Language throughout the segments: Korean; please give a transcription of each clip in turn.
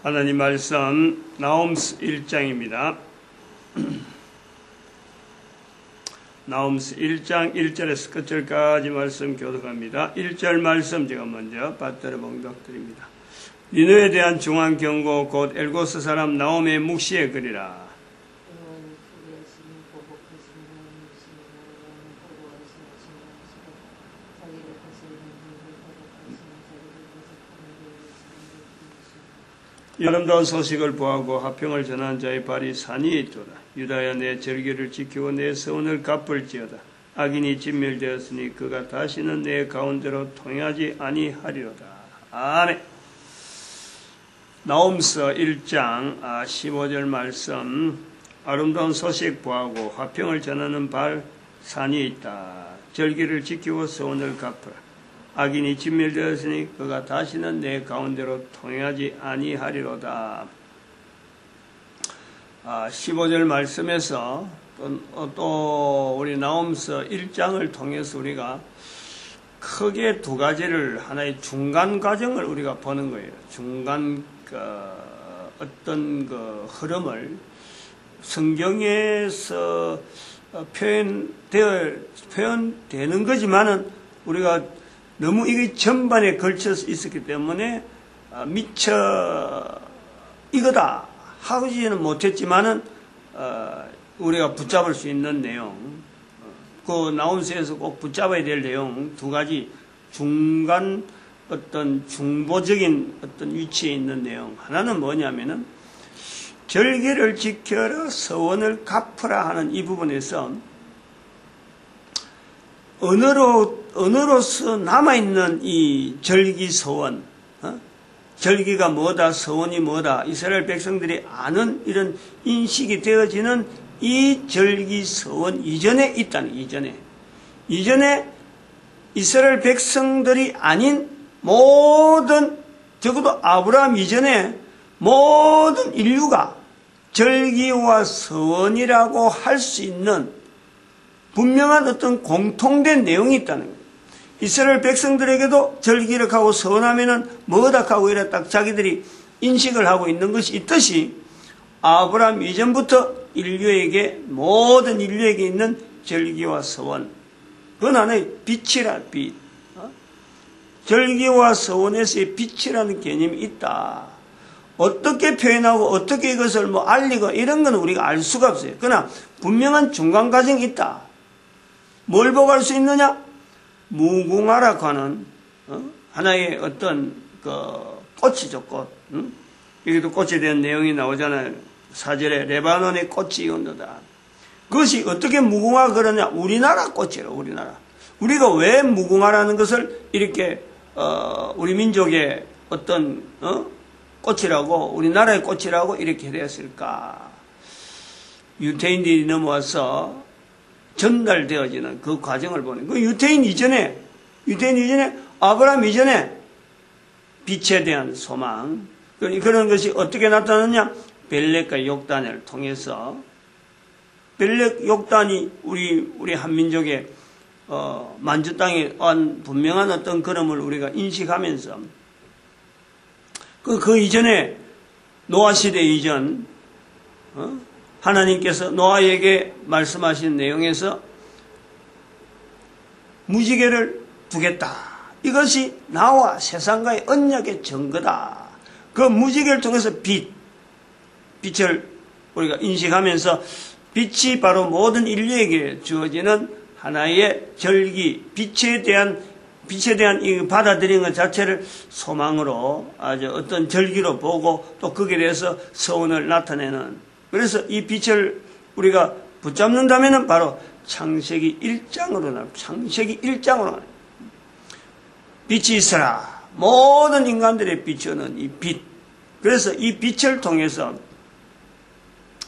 하나님 말씀 나홈스 1장입니다. 나홈스 1장 1절에서 끝절까지 말씀 교독합니다. 1절 말씀 제가 먼저 받들어 봉독드립니다. 니느에 대한 중한 경고 곧 엘고스 사람 나홈의 묵시의 글이라. 아름다운 소식을 보하고 화평을 전한 자의 발이 산이 있도다. 유다야 내 절기를 지키고 내 서원을 갚을지어다. 악인이 진멸되었으니 그가 다시는 내 가운데로 통하지 아니하리로다. 아멘. 나홈서 1장 15절 말씀. 아름다운 소식 보하고 화평을 전하는 발 산이 있다. 절기를 지키고 서원을 갚으라. 악인이 진멸되었으니 그가 다시는 내 가운데로 통하지 아니하리로다. 15절 말씀에서 또 우리 나홈서 1장을 통해서 우리가 크게 두 가지를 하나의 중간 과정을 우리가 보는 거예요. 중간 어떤 흐름을 성경에서 표현되는 거지만은 우리가 너무 이게 전반에 걸쳐서 있었기 때문에 미처 이거다 하지는 못했지만은 우리가 붙잡을 수 있는 내용, 그 나홈서에서 꼭 붙잡아야 될 내용 두 가지 중간 어떤 중보적인 어떤 위치에 있는 내용. 하나는 뭐냐면은 절기를 지켜라 서원을 갚으라 하는 이 부분에서 언어로서 남아있는 이 절기 서원, 절기가 뭐다, 서원이 뭐다, 이스라엘 백성들이 아는 이런 인식이 되어지는 이 절기 서원 이전에 있다는, 이전에 이스라엘 백성들이 아닌 모든, 적어도 아브라함 이전에 모든 인류가 절기와 서원이라고 할 수 있는 분명한 어떤 공통된 내용이 있다는 거예요. 이스라엘 백성들에게도 절기를 하고 서원하면은 뭐다 하고 이래 딱 자기들이 인식을 하고 있는 것이 있듯이 아브라함 이전부터 모든 인류에게 있는 절기와 서원. 그건 하나의 빛이라, 빛. 절기와 서원에서의 빛이라는 개념이 있다. 어떻게 표현하고 어떻게 이것을 알리고 이런 건 우리가 알 수가 없어요. 그러나 분명한 중간 과정이 있다. 뭘 보고 할 수 있느냐? 무궁화라고 하는 하나의 어떤 꽃이죠, 꽃. 여기도 꽃에 대한 내용이 나오잖아요. 4절에 레바논의 꽃이 온도다. 그것이 어떻게 무궁화가 그러냐? 우리나라 꽃이라, 우리나라. 우리가 왜 무궁화라는 것을 이렇게 우리 민족의 어떤 꽃이라고, 우리나라의 꽃이라고 이렇게 되었을까? 유태인들이 넘어와서 전달되어지는 그 과정을 보는, 그 유태인 이전에 아브라함 이전에 빛에 대한 소망, 그런 것이 어떻게 나타났냐? 벨렉과 욕단을 통해서, 벨렉 욕단이 우리 한민족의 만주 땅에 온 분명한 어떤 걸음을 우리가 인식하면서 그 이전에 노아 시대 이전 하나님께서 노아에게 말씀하신 내용에서 무지개를 두겠다. 이것이 나와 세상과의 언약의 증거다. 그 무지개를 통해서 빛을 우리가 인식하면서 빛이 바로 모든 인류에게 주어지는 하나의 절기, 빛에 대한 이 받아들이는 것 자체를 소망으로 아주 어떤 절기로 보고 또 거기에 대해서 서원을 나타내는, 그래서 이 빛을 우리가 붙잡는다면 바로 창세기 1장으로 나옵니다. 창세기 1장으로 나옵니다. 빛이 있어라. 모든 인간들의 비추는 이 빛. 그래서 이 빛을 통해서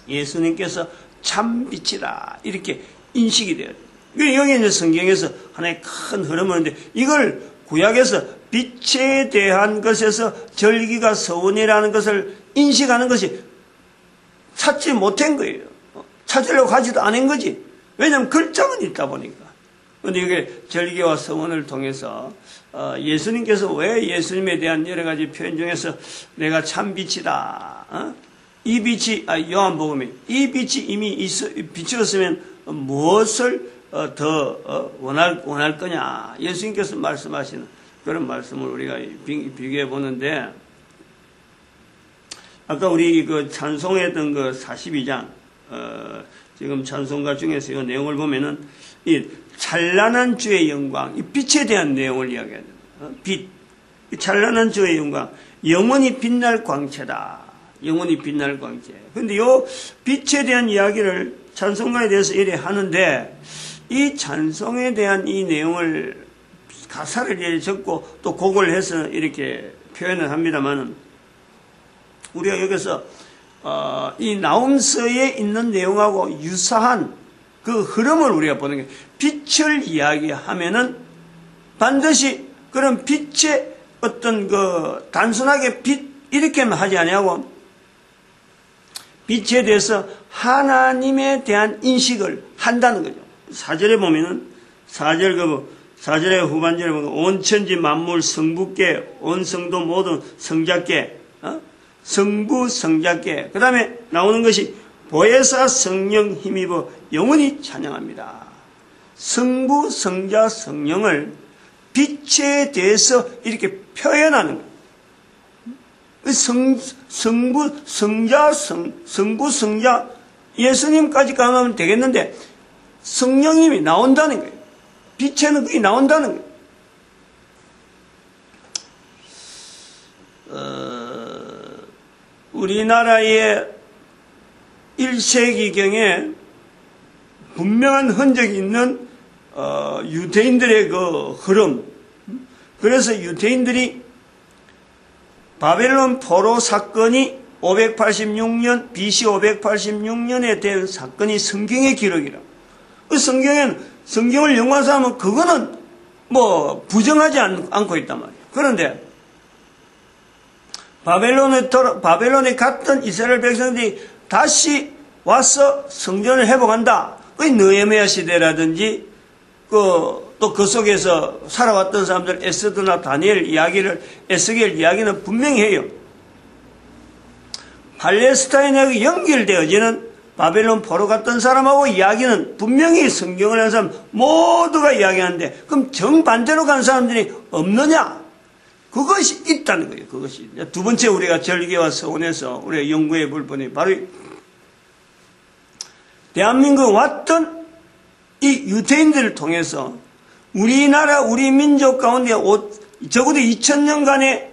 예수님께서 참 빛이다. 이렇게 인식이 돼요. 여기 이제 성경에서 하나의 큰 흐름을 하는데 이걸 구약에서 빛에 대한 것에서 절기가 서원이라는 것을 인식하는 것이 찾지 못한 거예요. 찾으려고 하지도 않은 거지. 왜냐하면 글자만 있다 보니까. 그런데 이게 절기와 서원을 통해서 예수님께서 왜 예수님에 대한 여러 가지 표현 중에서 내가 참 빛이다. 이 빛이, 요한복음에 이 빛이 이미 비추었으면 무엇을 더 원할 거냐. 예수님께서 말씀하시는 그런 말씀을 우리가 비교해 보는데, 아까 우리 그 찬송했던 그 42장, 지금 찬송가 중에서 이 내용을 보면은, 이 찬란한 주의 영광, 이 빛에 대한 내용을 이야기하는 빛, 이 찬란한 주의 영광, 영원히 빛날 광채다. 영원히 빛날 광채. 근데 요 빛에 대한 이야기를 찬송가에 대해서 이래 하는데, 이 찬송에 대한 이 내용을 가사를 이렇게 적고 또 곡을 해서 이렇게 표현을 합니다만은, 우리가 여기서 이 나홈서에 있는 내용하고 유사한 그 흐름을 우리가 보는 게, 빛을 이야기하면은 반드시 그런 빛의 어떤 그 단순하게 빛 이렇게만 하지 아니하고, 빛에 대해서 하나님에 대한 인식을 한다는 거죠. 4절에 보면은 4절의 후반절에 보면 온 천지 만물 성부께 온 성도 모든 성자께, 성부 성자께, 그 다음에 나오는 것이 보혜사 성령 힘입어 영원히 찬양합니다. 성부 성자 성령을 빛에 대해서 이렇게 표현하는 거예요. 성부 성자 성부 성자 예수님까지 가면 되겠는데 성령님이 나온다는 거예요. 빛에는 그게 나온다는 거예요. 우리나라의 1세기경에 분명한 흔적이 있는 유대인들의 그 흐름. 그래서 유대인들이 바벨론 포로 사건이 586년, BC 586년에 된 사건이 성경의 기록이라. 그 성경을 연관하면 그거는 뭐 부정하지 않고 있단 말이에요. 그런데 바벨론에 갔던 이스라엘 백성들이 다시 와서 성전을 회복한다. 그 느헤미야 시대라든지 또 그 속에서 살아왔던 사람들 에스더나 다니엘 이야기를, 에스겔 이야기는 분명히 해요. 팔레스타인하고 연결되어지는 바벨론 포로 갔던 사람하고 이야기는 분명히 성경을 한 사람 모두가 이야기하는데, 그럼 정반대로 간 사람들이 없느냐? 그것이 있다는 거예요. 그것이. 두 번째 우리가 절기와 서원에서 우리가 연구해 볼 분이 바로 대한민국에 왔던 이 유대인들을 통해서 우리나라, 우리 민족 가운데 적어도 2000년간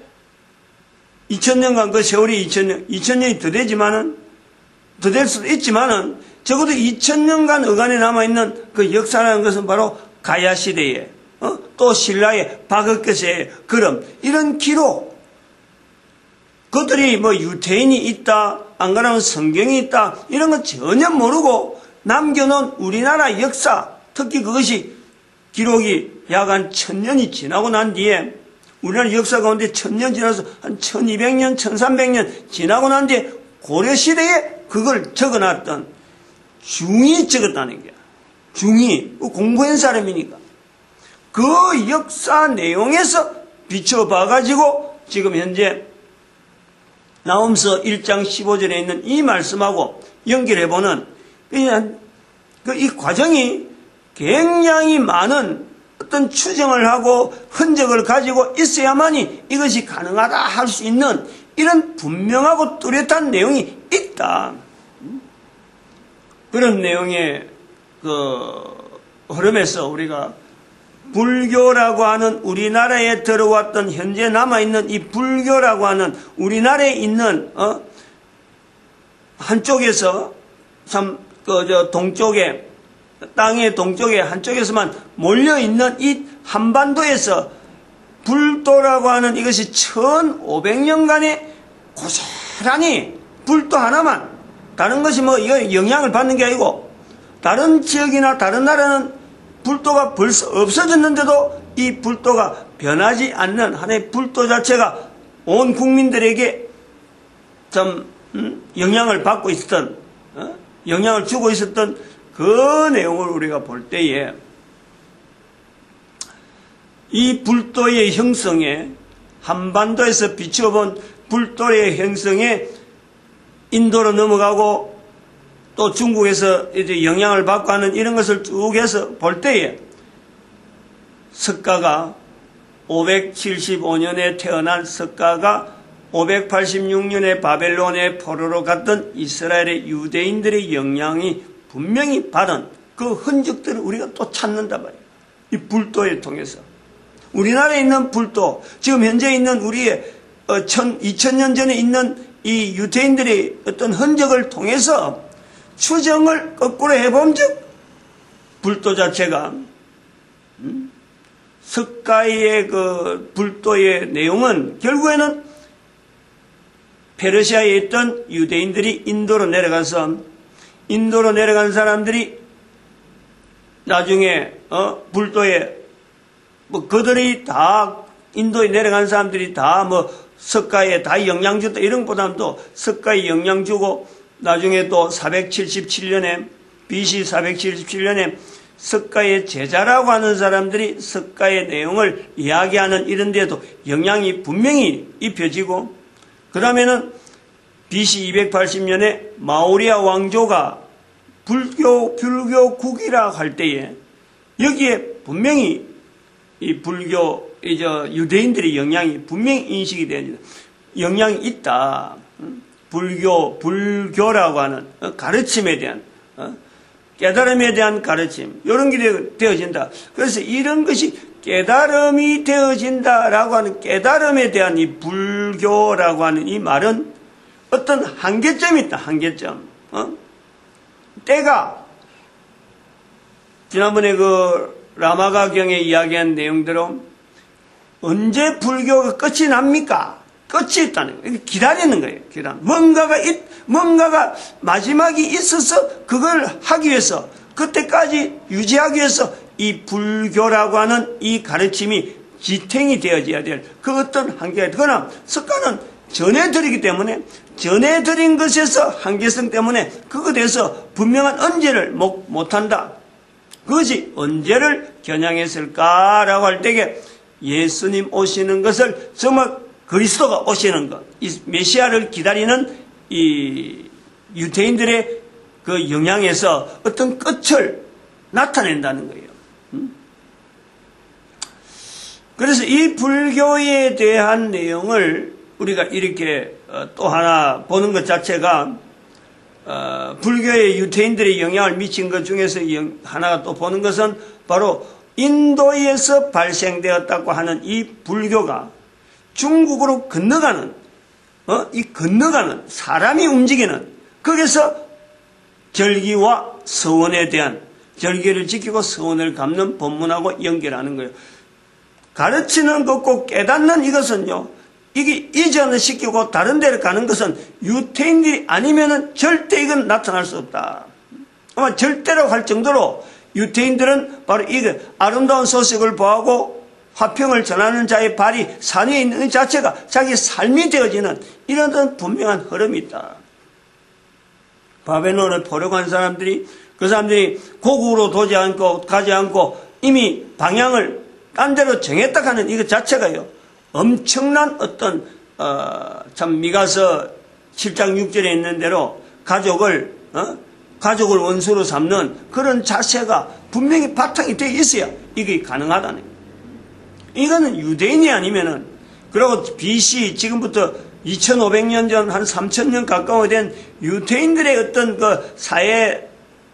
그 세월이 2000년이 더 되지만은, 더 될 수도 있지만은, 적어도 2000년간 어간에 남아있는 그 역사라는 것은 바로 가야 시대에, 또 신라의 박흑거세의 그럼, 이런 기록, 그들이 뭐 유태인이 있다, 안 그러면 성경이 있다, 이런 건 전혀 모르고 남겨놓은 우리나라 역사, 특히 그것이 기록이 약 한 1000년이 지나고 난 뒤에, 우리나라 역사 가운데 1000년 지나서 한 1200년, 1300년 지나고 난 뒤에 고려시대에 그걸 적어놨던 중이 적었다는 거야. 중이. 공부한 사람이니까. 그 역사 내용에서 비춰봐가지고 지금 현재 나홈서 1장 15절에 있는 이 말씀하고 연결해보는 이 과정이 굉장히 많은 어떤 추정을 하고 흔적을 가지고 있어야만이 이것이 가능하다 할 수 있는 이런 분명하고 뚜렷한 내용이 있다. 그런 내용의 그 흐름에서 우리가 불교라고 하는 우리나라에 들어왔던 현재 남아있는 이 불교라고 하는 우리나라에 있는 한쪽에서 참 동쪽에 땅의 동쪽에 한쪽에서만 몰려있는 이 한반도에서 불도라고 하는 이것이 1500년간의 고스란히 불도 하나만, 다른 것이 뭐 이거 영향을 받는 게 아니고, 다른 지역이나 다른 나라는 불도가 벌써 없어졌는데도 이 불도가 변하지 않는 하나의 불도 자체가 온 국민들에게 좀 영향을 받고 있었던, 영향을 주고 있었던 그 내용을 우리가 볼 때에 이 불도의 형성에, 한반도에서 비춰본 불도의 형성에 인도로 넘어가고 또 중국에서 이제 영향을 받고 하는 이런 것을 쭉 해서 볼 때에 석가가 575년에 태어난 석가가 586년에 바벨론의 포로로 갔던 이스라엘의 유대인들의 영향이 분명히 받은 그 흔적들을 우리가 또 찾는단 말이에요. 이 불도에 통해서. 우리나라에 있는 불도, 지금 현재 있는 우리의 2000년 전에 있는 이 유대인들의 어떤 흔적을 통해서 추정을 거꾸로 해본즉 불도 자체가 석가의 그 불도의 내용은 결국에는 페르시아에 있던 유대인들이 인도로 내려간 사람들이 나중에 불도에 그들이 다 인도에 내려간 사람들이 다 석가에 다 영향 줬다 이런 것보다도 석가에 영향 주고 나중에 또 477년에 BC 477년에 석가의 제자라고 하는 사람들이 석가의 내용을 이야기하는 이런 데도 영향이 분명히 입혀지고, 그 다음에는 BC 280년에 마우리아 왕조가 불교국이라고 할 때에 여기에 분명히 이 유대인들의 영향이 분명히 인식이 되어진다. 영향이 있다. 불교라고 하는 가르침에 대한 깨달음에 대한 가르침, 이런 게 되어진다. 그래서 이런 것이 깨달음이 되어진다라고 하는 깨달음에 대한 이 불교라고 하는 이 말은 어떤 한계점이 있다. 한계점. 때가 지난번에 그 라마가경에 이야기한 내용대로 언제 불교가 끝이 납니까? 끝이 있다는 거예요. 기다리는 거예요. 뭔가가 마지막이 있어서 그걸 하기 위해서, 그때까지 유지하기 위해서 이 불교라고 하는 이 가르침이 지탱이 되어져야 될 그 어떤 한계가 있다. 그러나 석가는 전해드리기 때문에 전해드린 것에서 한계성 때문에 그것에 대해서 분명한 언제를 못한다. 그것이 언제를 겨냥했을까라고 할 때에 예수님 오시는 것을 정말 그리스도가 오시는 것, 이 메시아를 기다리는 이 유대인들의 그 영향에서 어떤 끝을 나타낸다는 거예요. 그래서 이 불교에 대한 내용을 우리가 이렇게 또 하나 보는 것 자체가 불교의 유대인들의 영향을 미친 것 중에서 하나가 또 보는 것은 바로 인도에서 발생되었다고 하는 이 불교가 중국으로 건너가는 사람이 움직이는, 거기서 절기와 서원에 대한, 절기를 지키고 서원을 갚는 법문하고 연결하는 거예요. 가르치는 것고 깨닫는 이것은요, 이게 이전을 시키고 다른 데를 가는 것은 유태인들이 아니면은 절대 이건 나타날 수 없다. 아마 절대라고 할 정도로 유태인들은 바로 이거 아름다운 소식을 보하고 화평을 전하는 자의 발이 산 위에 있는 자체가 자기 삶이 되어지는 이런 분명한 흐름이 있다. 바벨론을 포로 간 사람들이, 그 사람들이 고국으로 가지 않고 이미 방향을 딴 데로 정했다 하는 이것 자체가요, 엄청난 어떤 참 미가서 7장 6절에 있는 대로 가족을 원수로 삼는 그런 자세가 분명히 바탕이 되어 있어야 이게 가능하다는 거예요. 이거는 유대인이 아니면은, 그리고 BC 지금부터 2500년 전 한 3000년 가까워 된 유대인들의 어떤 그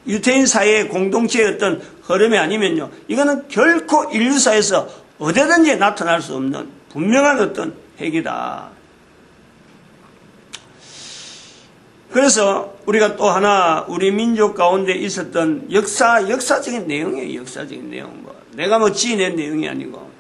유대인 사회의 공동체의 어떤 흐름이 아니면요, 이거는 결코 인류사에서 어디든지 나타날 수 없는 분명한 어떤 핵이다. 그래서 우리가 또 하나 우리 민족 가운데 있었던 역사적인 내용이에요. 역사적인 내용. 내가 지어낸 내용이 아니고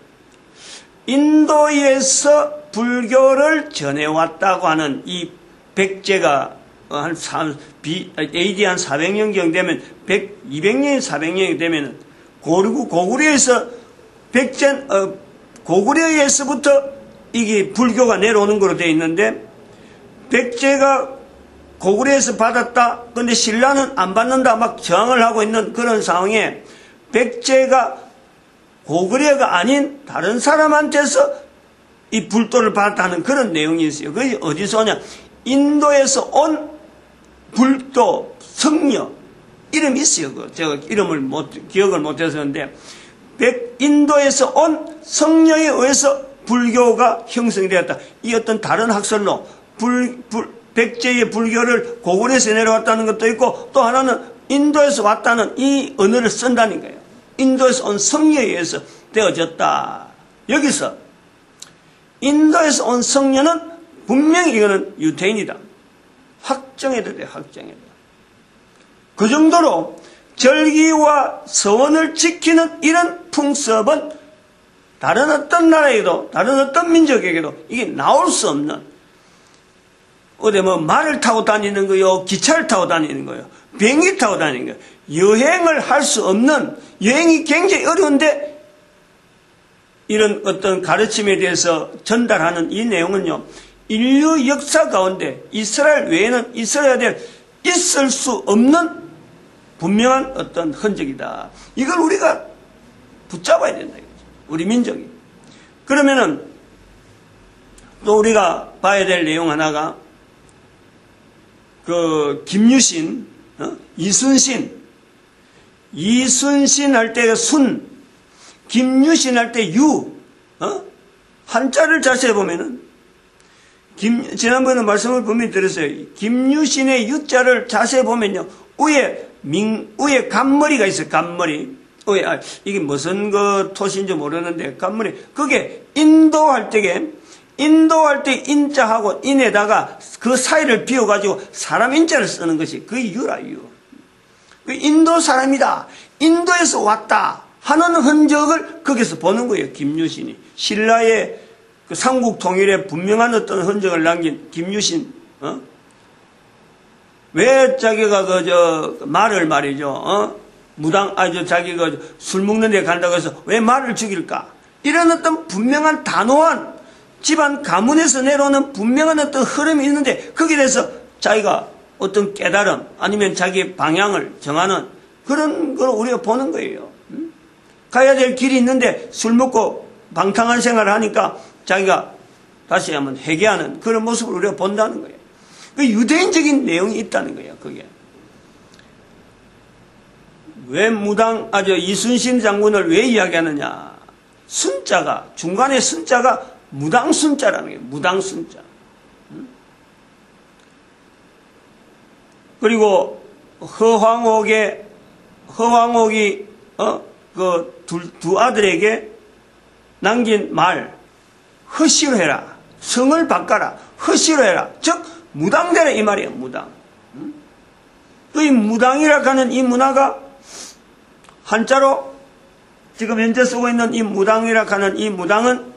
인도에서 불교를 전해왔다고 하는 이 백제가 AD 한 400년경 되면 200년, 400년이 되면 고구려에서 고구려에서부터 이게 불교가 내려오는 거로 되어 있는데, 백제가 고구려에서 받았다. 근데 신라는 안 받는다. 막 저항을 하고 있는 그런 상황에 백제가 고구려가 아닌 다른 사람한테서 이 불도를 받았다는 그런 내용이 있어요. 그게 어디서 오냐? 인도에서 온 불도, 성녀, 이름이 있어요. 제가 이름을 기억을 못해서인데, 인도에서 온 성녀에 의해서 불교가 형성이 되었다. 이 어떤 다른 학설로 백제의 불교를 고구려에서 내려왔다는 것도 있고, 또 하나는 인도에서 왔다는 이 언어를 쓴다는 거예요. 인도에서 온 성녀에 의해서 되어졌다. 여기서 인도에서 온 성녀는 분명히 이거는 유태인이다. 확정해야 돼, 확정해야 돼. 그 정도로 절기와 서원을 지키는 이런 풍습은 다른 어떤 나라에도, 다른 어떤 민족에게도 이게 나올 수 없는, 어디 말을 타고 다니는 거요, 기차를 타고 다니는 거요, 비행기 타고 다니는 거요, 여행을 할 수 없는, 여행이 굉장히 어려운데 이런 어떤 가르침에 대해서 전달하는 이 내용은요, 인류 역사 가운데 이스라엘 외에는 있어야 될, 있을 수 없는 분명한 어떤 흔적이다. 이걸 우리가 붙잡아야 된다. 우리 민족이. 그러면은 또 우리가 봐야 될 내용 하나가 김유신, 이순신 할 때 순, 김유신 할 때 유, 한자를 자세히 보면은 지난번에 말씀을 분명히 드렸어요. 김유신의 유자를 자세히 보면요, 위에 간머리가 있어요. 간머리. 이게 무슨 토시인지 모르는데, 간머리. 그게 인도할 때 인자하고 인에다가 그 사이를 비워가지고 사람 인자를 쓰는 것이 그 유라, 유. 그 인도 사람이다. 인도에서 왔다. 하는 흔적을 거기서 보는 거예요. 김유신이. 신라의 그 삼국 통일에 분명한 어떤 흔적을 남긴 김유신, 왜 자기가 말을 말이죠, 자기가 술 먹는 데 간다고 해서 왜 말을 죽일까? 이런 어떤 분명한 단호한 집안 가문에서 내려오는 분명한 어떤 흐름이 있는데, 거기에 대해서 자기가 어떤 깨달음 아니면 자기의 방향을 정하는 그런 걸 우리가 보는 거예요. 가야 될 길이 있는데 술 먹고 방탕한 생활을 하니까 자기가 다시 한번 회개하는 그런 모습을 우리가 본다는 거예요. 그 유대인적인 내용이 있다는 거예요. 그게 왜 이순신 장군을 왜 이야기하느냐? 순자가, 중간에 순자가 무당순자라는 거예요. 무당순자. 그리고 허황옥이 두 아들에게 남긴 말, 허시로 해라. 성을 바꿔라. 허시로 해라. 즉 무당되라 이 말이에요. 무당. 이 무당이라고 하는 이 문화가 한자로 지금 현재 쓰고 있는 이 무당이라고 하는 이 무당은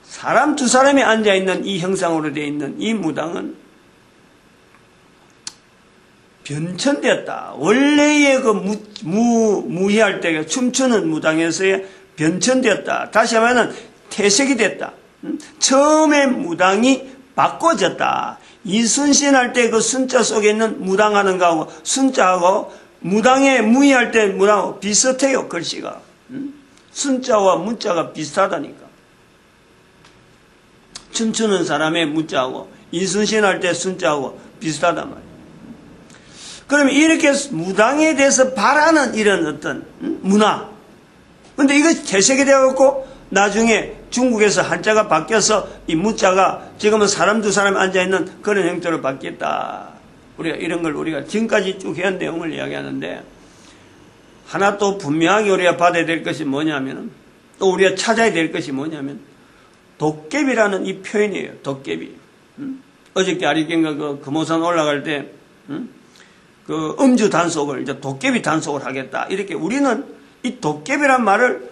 사람 두 사람이 앉아있는 이 형상으로 되어 있는 이 무당은 변천되었다. 원래의 무희할 때 춤추는 무당에서의 변천되었다. 다시 하면은 퇴색이 됐다. 처음에 무당이 바꿔졌다. 이순신 할 때 그 순자 속에 있는 무당하는 거하고 순자하고 무당의 무희할 때 무당하고 비슷해요. 글씨가. 순자와 문자가 비슷하다니까. 춤추는 사람의 문자하고 이순신 할 때 순자하고 비슷하단 말이에요. 그러면 이렇게 무당에 대해서 바라는 이런 어떤 문화. 근데 이거 퇴색이 되어갖고 나중에 중국에서 한자가 바뀌어서 이 무자가 지금은 사람 두 사람이 앉아있는 그런 형태로 바뀌었다. 우리가 이런 걸 우리가 지금까지 쭉 해온 내용을 이야기하는데, 하나 또 분명하게 우리가 받아야 될 것이 뭐냐면, 또 우리가 찾아야 될 것이 뭐냐면, 도깨비라는 이 표현이에요. 도깨비. 어저께 아리경가 그 금오산 올라갈 때, 그 음주 단속을 이제 도깨비 단속을 하겠다. 이렇게 우리는 이 도깨비란 말을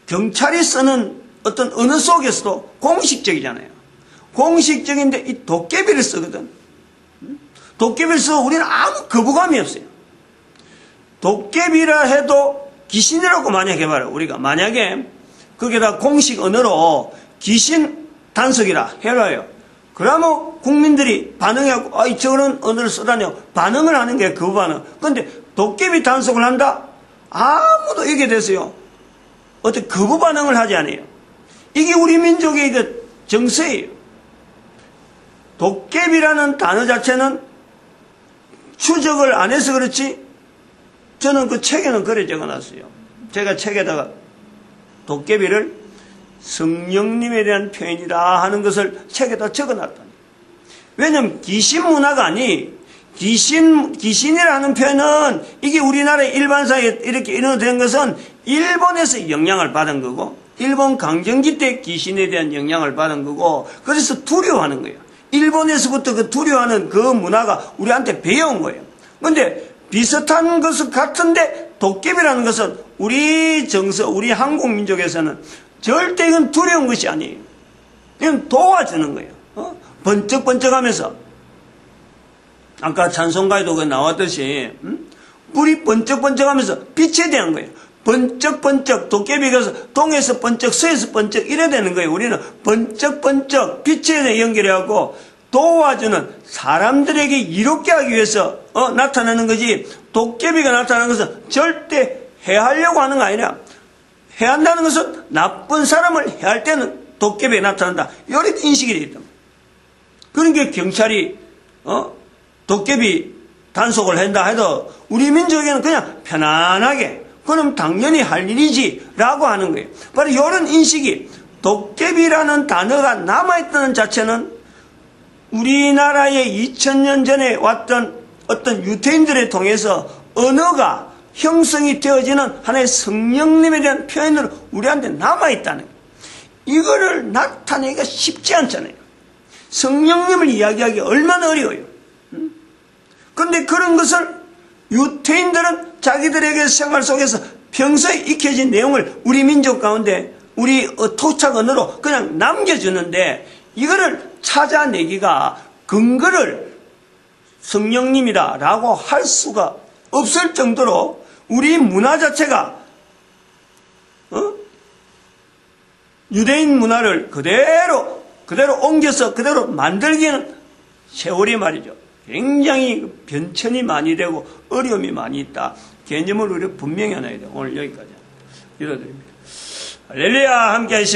경찰이 쓰는 어떤 언어 속에서도 공식적이잖아요. 공식적인데 이 도깨비를 쓰거든. 도깨비를 써서 우리는 아무 거부감이 없어요. 도깨비라 해도 귀신이라고 만약에 해봐라. 우리가 만약에 거기다 공식 언어로 귀신 단속이라 해봐요. 그러면 국민들이 반응하고 저런 언어를 쓰다니요. 반응을 하는 게 그 반응. 그런데 도깨비 단속을 한다? 아무도 이게 됐어요. 어떤 거부 반응을 하지 않아요. 이게 우리 민족의 그 정서예요. 도깨비라는 단어 자체는 추적을 안 해서 그렇지, 저는 그 책에는 그래 적어놨어요. 제가 책에다가 도깨비를 성령님에 대한 표현이다 하는 것을 책에다 적어놨다. 왜냐면 귀신 문화가 아니, 귀신이라는 표현은 이게 우리나라의 일반사에 이렇게 인용된 것은 일본에서 영향을 받은 거고, 일본 강점기 때 귀신에 대한 영향을 받은 거고, 그래서 두려워하는 거예요. 일본에서부터 그 두려워하는 그 문화가 우리한테 배워온 거예요. 근데 비슷한 것은 같은데 도깨비라는 것은 우리 정서, 우리 한국 민족에서는 절대 이건 두려운 것이 아니에요. 이건 도와주는 거예요. 번쩍번쩍하면서 아까 찬송가에도 그 나왔듯이 불이 번쩍번쩍하면서 빛에 대한 거예요. 번쩍번쩍, 도깨비가 동에서 번쩍, 서에서 번쩍 이래 되는 거예요. 우리는 번쩍번쩍 빛에 연결해갖고 도와주는, 사람들에게 이롭게 하기 위해서 나타나는 거지, 도깨비가 나타나는 것은 절대 해하려고 하는 거 아니라, 해한다는 것은 나쁜 사람을 해할 때는 도깨비가 나타난다, 이렇게 인식이 되어 있다. 그러니까 경찰이 도깨비 단속을 한다 해도 우리 민족에는 그냥 편안하게 그럼 당연히 할 일이지 라고 하는 거예요. 바로 이런 인식이, 도깨비라는 단어가 남아있다는 자체는 우리나라에 2000년 전에 왔던 어떤 유태인들을 통해서 언어가 형성이 되어지는 하나의 성령님에 대한 표현으로 우리한테 남아있다는 거예요. 이거를 나타내기가 쉽지 않잖아요. 성령님을 이야기하기 얼마나 어려워요. 그런데 그런 것을 유태인들은 자기들에게 생활 속에서 평소에 익혀진 내용을 우리 민족 가운데 우리 토착 언어로 그냥 남겨주는데, 이거를 찾아내기가 근거를 성령님이다 라고 할 수가 없을 정도로 우리 문화 자체가 유대인 문화를 그대로 옮겨서 그대로 만들기에는 세월이 말이죠, 굉장히 변천이 많이 되고 어려움이 많이 있다. 개념을 우리가 분명히 해놔야 돼요. 오늘 여기까지 기도드립니다. 할렐루야. 함께 하시면